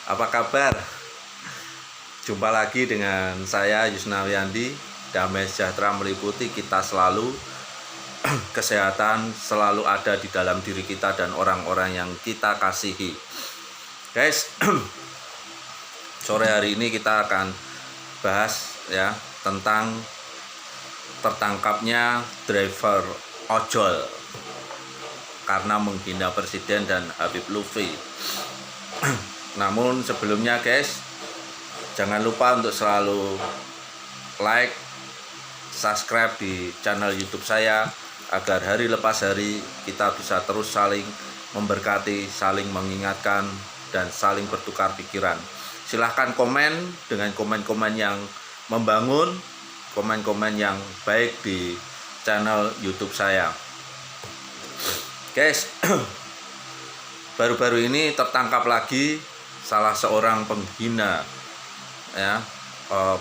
Apa kabar? Jumpa lagi dengan saya Yusnawiyandi. Damai sejahtera meliputi kita selalu. Kesehatan selalu ada di dalam diri kita dan orang-orang yang kita kasihi. Guys, sore hari ini kita akan bahas ya tentang tertangkapnya driver ojol karena menghina presiden dan Habib Lutfi. Namun sebelumnya guys, jangan lupa untuk selalu like, subscribe di channel YouTube saya agar hari lepas hari kita bisa terus saling memberkati, saling mengingatkan, dan saling bertukar pikiran. Silahkan komen dengan komen-komen yang membangun, komen-komen yang baik di channel YouTube saya. Guys, baru-baru ini tertangkap lagi salah seorang penghina ya,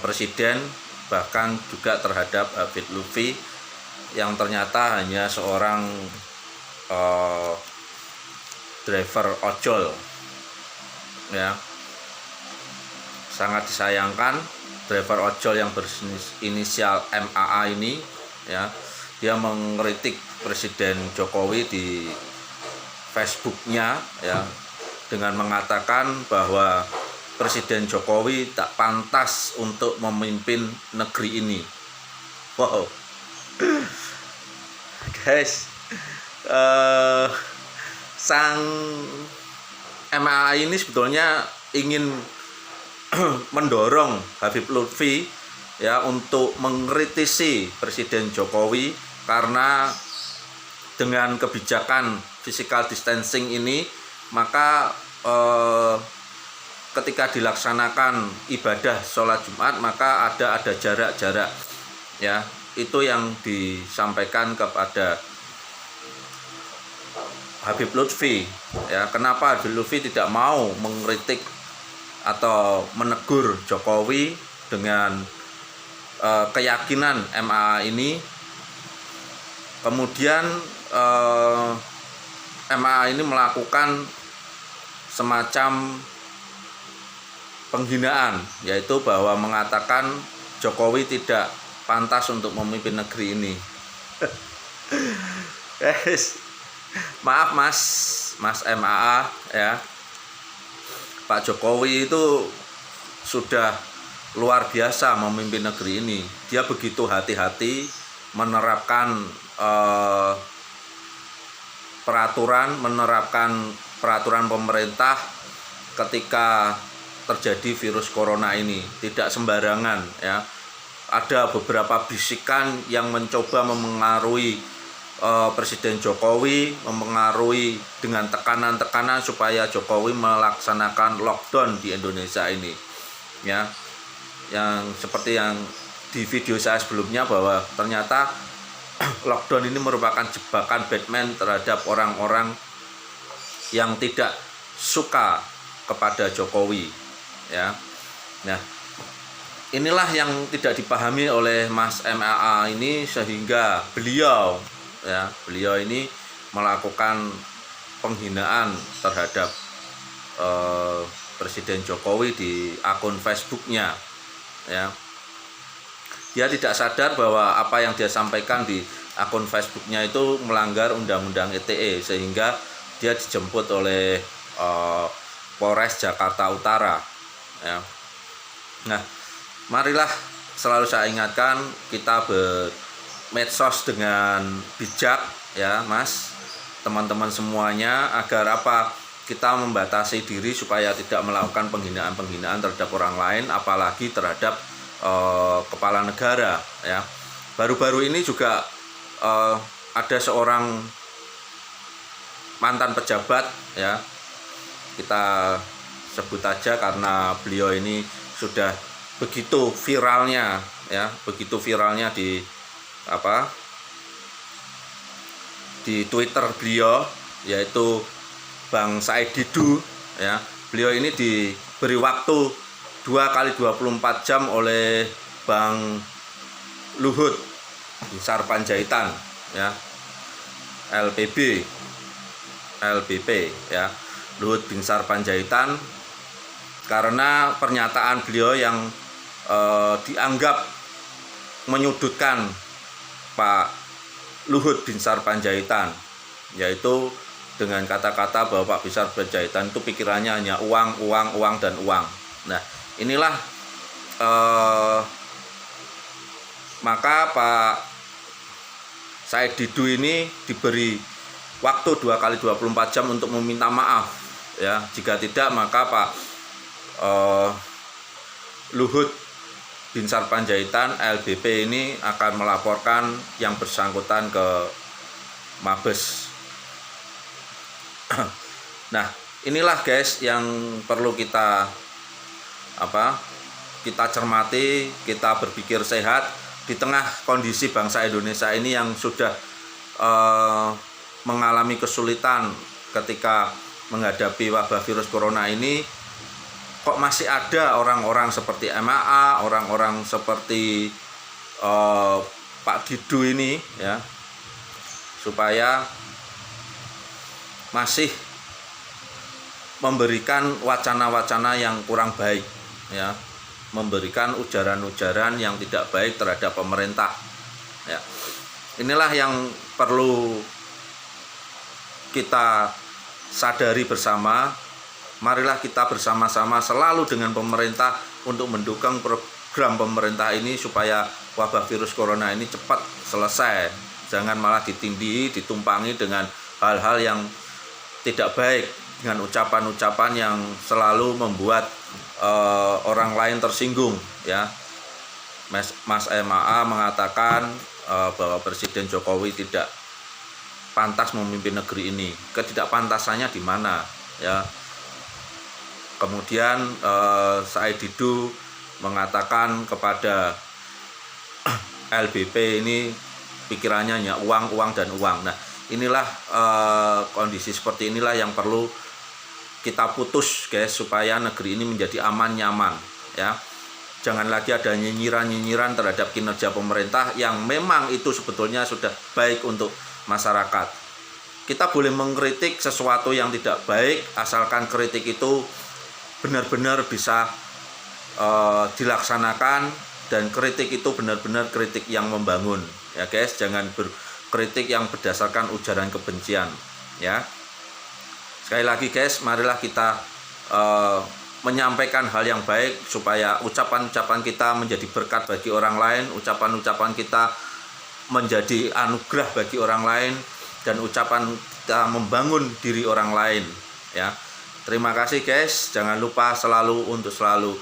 presiden, bahkan juga terhadap Habib Lutfi yang ternyata hanya seorang driver ojol ya. Sangat disayangkan driver ojol yang berinisial MAA ini ya, dia mengkritik Presiden Jokowi di Facebooknya ya, dengan mengatakan bahwa Presiden Jokowi tak pantas untuk memimpin negeri ini. Wow, guys, sang MAA ini sebetulnya ingin mendorong Habib Lutfi ya untuk mengkritisi Presiden Jokowi karena dengan kebijakan physical distancing ini maka ketika dilaksanakan ibadah sholat Jumat maka ada jarak-jarak ya. Itu yang disampaikan kepada Habib Lutfi ya. Kenapa Habib Lutfi tidak mau mengkritik atau menegur Jokowi dengan keyakinan MAA ini. Kemudian MAA ini melakukan semacam penghinaan, yaitu bahwa mengatakan Jokowi tidak pantas untuk memimpin negeri ini. Guys, maaf Mas MAA ya. Pak Jokowi itu sudah luar biasa memimpin negeri ini. Dia begitu hati-hati menerapkan peraturan pemerintah ketika terjadi virus corona ini. Tidak sembarangan ya. Ada beberapa bisikan yang mencoba memengaruhi Presiden Jokowi, memengaruhi dengan tekanan-tekanan supaya Jokowi melaksanakan lockdown di Indonesia ini ya. Yang seperti yang di video saya sebelumnya, bahwa ternyata lockdown ini merupakan jebakan Batman terhadap orang-orang yang tidak suka kepada Jokowi ya. Nah, inilah yang tidak dipahami oleh Mas MAA ini, sehingga beliau ini melakukan penghinaan terhadap Presiden Jokowi di akun Facebooknya ya. Dia tidak sadar bahwa apa yang dia sampaikan di akun Facebooknya itu melanggar Undang-Undang ITE, sehingga dia dijemput oleh Polres Jakarta Utara ya. Nah, marilah selalu saya ingatkan, kita medsos dengan bijak ya Mas, teman-teman semuanya, agar apa, kita membatasi diri supaya tidak melakukan penghinaan terhadap orang lain, apalagi terhadap kepala negara ya. Baru-baru ini juga ada seorang mantan pejabat ya, kita sebut aja karena beliau ini sudah begitu viralnya di Twitter beliau, yaitu Bang Said Didu ya. Beliau ini diberi waktu 2x24 jam oleh Bang Luhut Binsar Panjaitan ya, LBP ya, Luhut Binsar Panjaitan karena pernyataan beliau yang dianggap menyudutkan Pak Luhut Binsar Panjaitan, yaitu dengan kata-kata bahwa Pak Binsar Panjaitan itu pikirannya hanya uang, uang, uang, dan uang. Nah, inilah maka Pak Said Didu ini diberi waktu 2 kali 24 jam untuk meminta maaf, ya. Jika tidak, maka Pak Luhut Binsar Panjaitan LBP ini akan melaporkan yang bersangkutan ke Mabes. Nah, inilah guys yang perlu kita cermati, kita berpikir sehat di tengah kondisi bangsa Indonesia ini yang sudah mengalami kesulitan ketika menghadapi wabah virus corona ini. Kok masih ada orang-orang seperti MAA, orang-orang seperti Pak Didu ini, ya, supaya masih memberikan wacana-wacana yang kurang baik, ya, memberikan ujaran-ujaran yang tidak baik terhadap pemerintah, ya. Inilah yang perlu kita sadari bersama. Marilah kita bersama-sama selalu dengan pemerintah untuk mendukung program pemerintah ini supaya wabah virus corona ini cepat selesai. Jangan malah ditindih, ditumpangi dengan hal-hal yang tidak baik, dengan ucapan-ucapan yang selalu membuat orang lain tersinggung, ya. Mas MAA mengatakan bahwa Presiden Jokowi tidak pantas memimpin negeri ini. Ketidakpantasannya di mana, ya? Kemudian Said Didu mengatakan kepada LBP ini pikirannya hanya uang, uang, dan uang. Nah, inilah kondisi seperti inilah yang perlu kita putus guys, supaya negeri ini menjadi aman, nyaman, ya. Jangan lagi ada nyinyiran-nyinyiran terhadap kinerja pemerintah yang memang itu sebetulnya sudah baik untuk masyarakat. Kita boleh mengkritik sesuatu yang tidak baik asalkan kritik itu benar-benar bisa dilaksanakan, dan kritik itu benar-benar kritik yang membangun, ya guys. Jangan berkritik yang berdasarkan ujaran kebencian, ya. Sekali lagi guys, marilah kita menyampaikan hal yang baik supaya ucapan-ucapan kita menjadi berkat bagi orang lain, ucapan-ucapan kita menjadi anugerah bagi orang lain, dan ucapan kita membangun diri orang lain, ya. Terima kasih guys, jangan lupa untuk selalu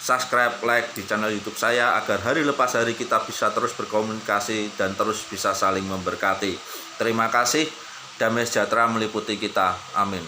subscribe, like di channel YouTube saya agar hari lepas hari kita bisa terus berkomunikasi dan terus bisa saling memberkati. Terima kasih, damai sejahtera meliputi kita. Amin.